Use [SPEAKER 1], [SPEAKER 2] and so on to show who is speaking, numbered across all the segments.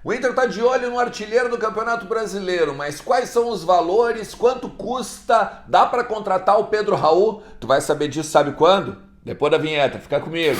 [SPEAKER 1] O Inter tá de olho no artilheiro do Campeonato Brasileiro, mas quais são os valores, quanto custa, dá para contratar o Pedro Raul? Tu vai saber disso, sabe quando? Depois da vinheta, fica comigo.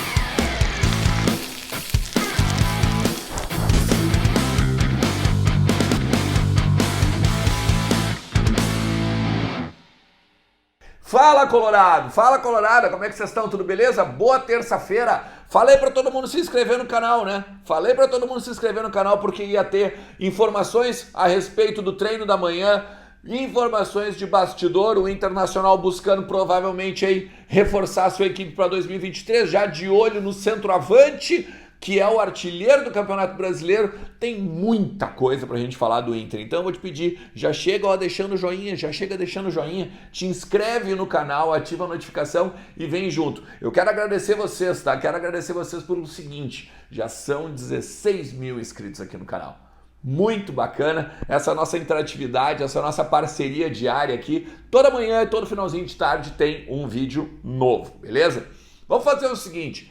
[SPEAKER 1] Fala Colorado, como é que vocês estão? Tudo beleza? Boa terça-feira. Falei para todo mundo se inscrever no canal, né? Falei para todo mundo se inscrever no canal porque ia ter informações a respeito do treino da manhã, informações de bastidor, o Internacional buscando provavelmente aí reforçar a sua equipe para 2023, já de olho no centroavante, que é o artilheiro do Campeonato Brasileiro. Tem muita coisa pra gente falar do Inter. Então eu vou te pedir, já chega ó, deixando o joinha, te inscreve no canal, ativa a notificação e vem junto. Eu quero agradecer vocês, tá? Quero agradecer vocês por o seguinte, já são 16 mil inscritos aqui no canal. Muito bacana essa nossa interatividade, essa nossa parceria diária aqui. Toda manhã e todo finalzinho de tarde tem um vídeo novo, beleza? Vamos fazer o seguinte...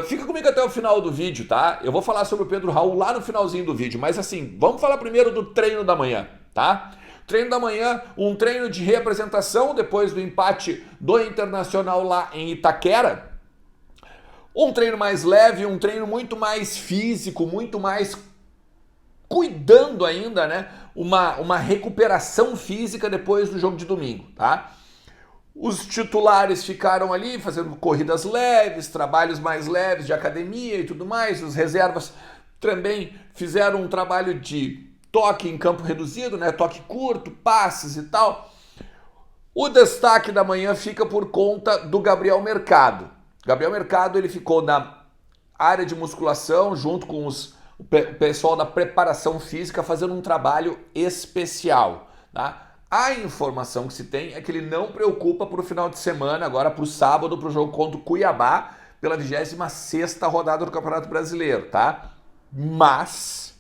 [SPEAKER 1] fica comigo até o final do vídeo, tá? Eu vou falar sobre o Pedro Raul lá no finalzinho do vídeo, mas assim, vamos falar primeiro do treino da manhã, tá? Treino da manhã, um treino de reapresentação depois do empate do Internacional lá em Itaquera. Um treino mais leve, um treino muito mais físico, muito mais cuidando ainda, né? Uma recuperação física depois do jogo de domingo, tá? Os titulares ficaram ali fazendo corridas leves, trabalhos mais leves de academia e tudo mais. Os reservas também fizeram um trabalho de toque em campo reduzido, né? Toque curto, passes e tal. O destaque da manhã fica por conta do Gabriel Mercado. Gabriel Mercado ele ficou na área de musculação junto com o pessoal da preparação física fazendo um trabalho especial, tá? A informação que se tem é que ele não preocupa para o final de semana, agora para o sábado, para o jogo contra o Cuiabá, pela 26ª rodada do Campeonato Brasileiro, tá? Mas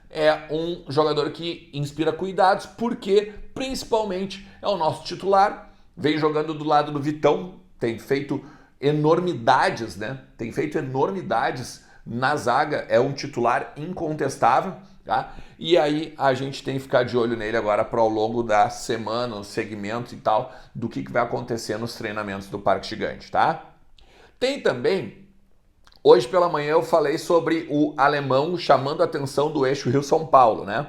[SPEAKER 1] é um jogador que inspira cuidados, porque principalmente é o nosso titular, vem jogando do lado do Vitão, tem feito enormidades, né? Tem feito enormidades na zaga, é um titular incontestável, tá? E aí a gente tem que ficar de olho nele agora para ao longo da semana, o segmento e tal, do que vai acontecer nos treinamentos do Parque Gigante, tá? Tem também, hoje pela manhã eu falei sobre o alemão chamando a atenção do eixo Rio-São Paulo, né?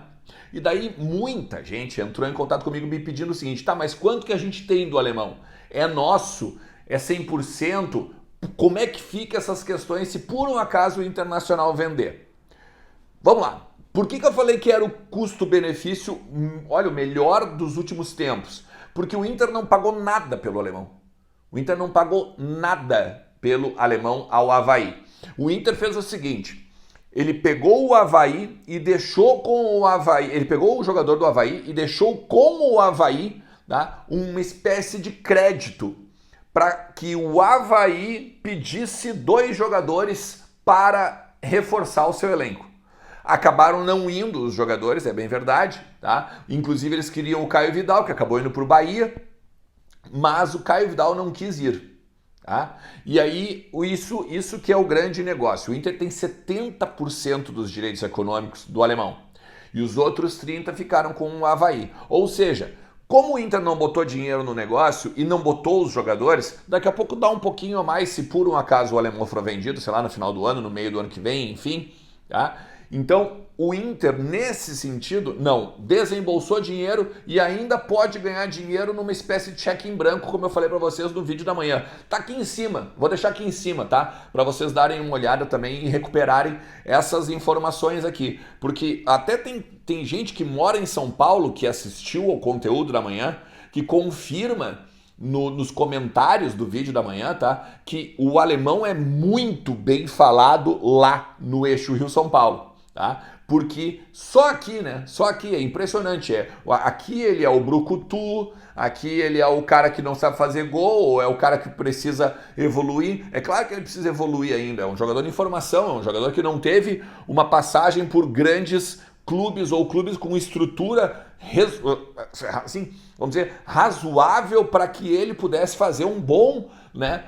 [SPEAKER 1] E daí muita gente entrou em contato comigo me pedindo o seguinte, tá, mas quanto que a gente tem do alemão? É nosso? É 100%? Como é que fica essas questões se por um acaso o Internacional vender? Vamos lá. Por que eu falei que era o custo-benefício, olha, o melhor dos últimos tempos? Porque o Inter não pagou nada pelo alemão. O Inter não pagou nada pelo alemão ao Avaí. O Inter fez o seguinte, ele pegou o Avaí e deixou com o Avaí, ele pegou o jogador do Avaí e deixou com o Avaí, tá, uma espécie de crédito para que o Avaí pedisse 2 jogadores para reforçar o seu elenco. Acabaram não indo os jogadores, é bem verdade, tá? Inclusive eles queriam o Caio Vidal, que acabou indo para o Bahia, mas o Caio Vidal não quis ir, tá? E aí isso que é o grande negócio. O Inter tem 70% dos direitos econômicos do alemão e os outros 30% ficaram com o Avaí. Ou seja, como o Inter não botou dinheiro no negócio e não botou os jogadores, daqui a pouco dá um pouquinho a mais se por um acaso o alemão for vendido, sei lá, no final do ano, no meio do ano que vem, enfim, tá? Então, o Inter, nesse sentido, não, desembolsou dinheiro e ainda pode ganhar dinheiro numa espécie de cheque em branco, como eu falei para vocês no vídeo da manhã. Tá aqui em cima, vou deixar aqui em cima, tá? Para vocês darem uma olhada também e recuperarem essas informações aqui. Porque até tem gente que mora em São Paulo, que assistiu ao conteúdo da manhã, que confirma nos comentários do vídeo da manhã, tá? Que o alemão é muito bem falado lá no eixo Rio-São Paulo. Tá? Porque só aqui, né? Só aqui é impressionante. Aqui ele é o brucutu, aqui ele é o cara que não sabe fazer gol, ou é o cara que precisa evoluir. É claro que ele precisa evoluir ainda. É um jogador de formação, é um jogador que não teve uma passagem por grandes clubes ou clubes com estrutura assim, vamos dizer, razoável para que ele pudesse fazer um bom, né,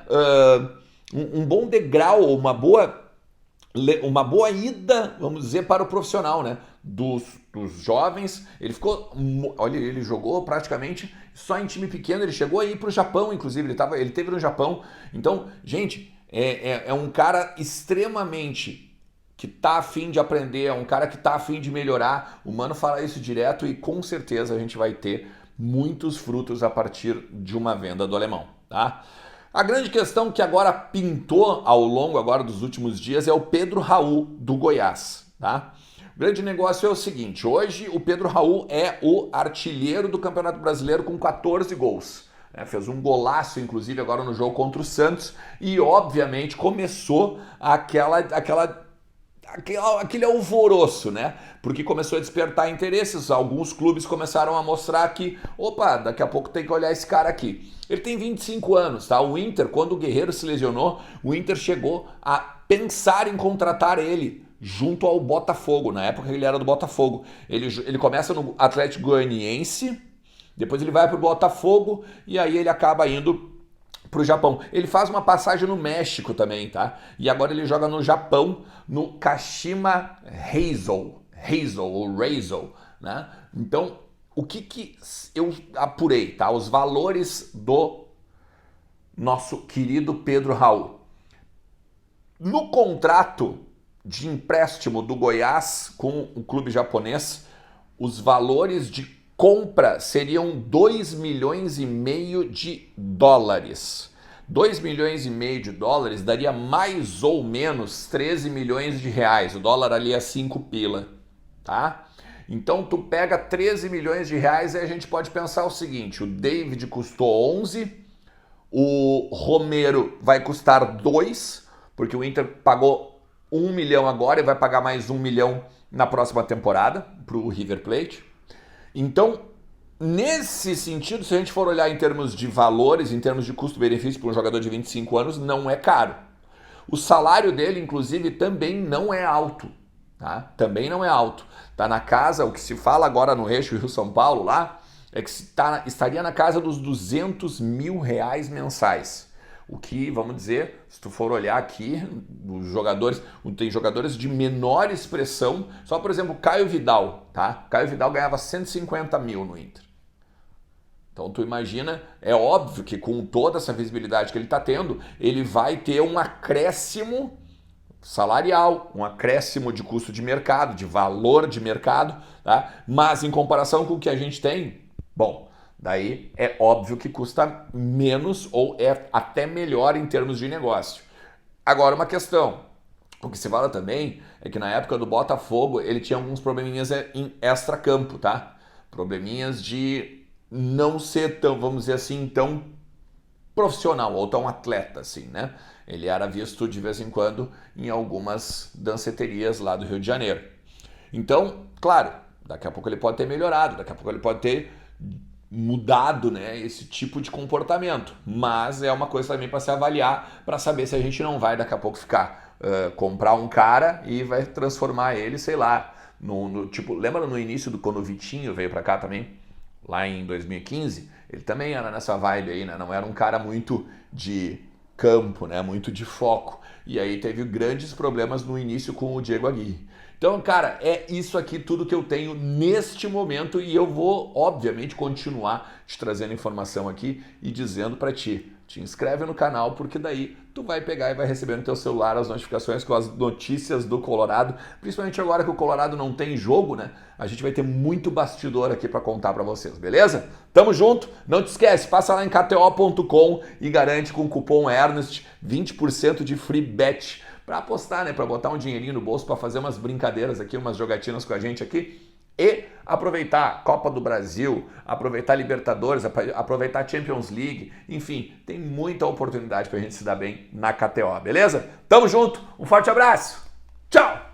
[SPEAKER 1] um bom degrau, uma boa uma boa ida, vamos dizer, para o profissional, né? Dos jovens. Ele ficou, olha, ele jogou praticamente só em time pequeno. Ele chegou aí para o Japão, inclusive. Ele teve no Japão. Então, gente, é um cara extremamente que tá afim de aprender, é um cara que tá afim de melhorar. O Mano fala isso direto e com certeza a gente vai ter muitos frutos a partir de uma venda do alemão, tá? A grande questão que agora pintou ao longo agora dos últimos dias é o Pedro Raul do Goiás, tá? O grande negócio é o seguinte, hoje o Pedro Raul é o artilheiro do Campeonato Brasileiro com 14 gols. Fez um golaço, inclusive, agora no jogo contra o Santos e, obviamente, começou aquele alvoroço, né? Porque começou a despertar interesses, alguns clubes começaram a mostrar que, opa, daqui a pouco tem que olhar esse cara aqui. Ele tem 25 anos, tá? O Inter, quando o Guerreiro se lesionou, o Inter chegou a pensar em contratar ele junto ao Botafogo, na época ele era do Botafogo. Ele começa no Atlético Goianiense, depois ele vai pro Botafogo e aí ele acaba indo pro Japão. Ele faz uma passagem no México também, tá? E agora ele joga no Japão, no Kashima Reysol, né? Então, o que eu apurei, tá? Os valores do nosso querido Pedro Raul. No contrato de empréstimo do Goiás com o clube japonês, os valores de compra seriam 2,5 milhões de dólares. 2,5 milhões de dólares daria mais ou menos 13 milhões de reais. O dólar ali é 5 pila, tá? Então tu pega 13 milhões de reais e a gente pode pensar o seguinte, o David custou 11, o Romero vai custar 2, porque o Inter pagou 1 milhão agora e vai pagar mais 1 milhão na próxima temporada para o River Plate. Então, nesse sentido, se a gente for olhar em termos de valores, em termos de custo-benefício para um jogador de 25 anos, não é caro. O salário dele, inclusive, também não é alto. Tá? Também não é alto. Tá na casa, o que se fala agora no Eixo Rio-São Paulo lá, é que estaria na casa dos 200 mil reais mensais. O que, vamos dizer, se tu for olhar aqui, os jogadores, tem jogadores de menor expressão, só por exemplo, Caio Vidal, tá? Caio Vidal ganhava 150 mil no Inter. Então tu imagina, é óbvio que com toda essa visibilidade que ele está tendo, ele vai ter um acréscimo salarial, um acréscimo de custo de mercado, de valor de mercado, tá? Mas em comparação com o que a gente tem, bom, daí é óbvio que custa menos ou é até melhor em termos de negócio. Agora uma questão, o que se fala também é que na época do Botafogo ele tinha alguns probleminhas em extra-campo, tá? Probleminhas de não ser tão, vamos dizer assim, tão profissional ou tão atleta assim, né? Ele era visto de vez em quando em algumas danceterias lá do Rio de Janeiro. Então, claro, daqui a pouco ele pode ter melhorado, daqui a pouco ele pode ter mudado, né, esse tipo de comportamento, mas é uma coisa também para se avaliar, para saber se a gente não vai daqui a pouco ficar comprar um cara e vai transformar ele, sei lá, tipo, lembra no início quando o Vitinho veio para cá também, lá em 2015, ele também era nessa vibe aí, né, não era um cara muito de campo, né, muito de foco, e aí teve grandes problemas no início com o Diego Aguirre. Então, cara, é isso aqui tudo que eu tenho neste momento e eu vou, obviamente, continuar te trazendo informação aqui e dizendo para ti, te inscreve no canal porque daí tu vai pegar e vai receber no teu celular as notificações com as notícias do Colorado, principalmente agora que o Colorado não tem jogo, né? A gente vai ter muito bastidor aqui para contar para vocês, beleza? Tamo junto, não te esquece, passa lá em kto.com e garante com o cupom ERNEST 20% de free bet para apostar, né? Para botar um dinheirinho no bolso, para fazer umas brincadeiras aqui, umas jogatinas com a gente aqui e aproveitar a Copa do Brasil, aproveitar Libertadores, aproveitar Champions League, enfim, tem muita oportunidade para a gente se dar bem na KTO, beleza? Tamo junto, um forte abraço, tchau!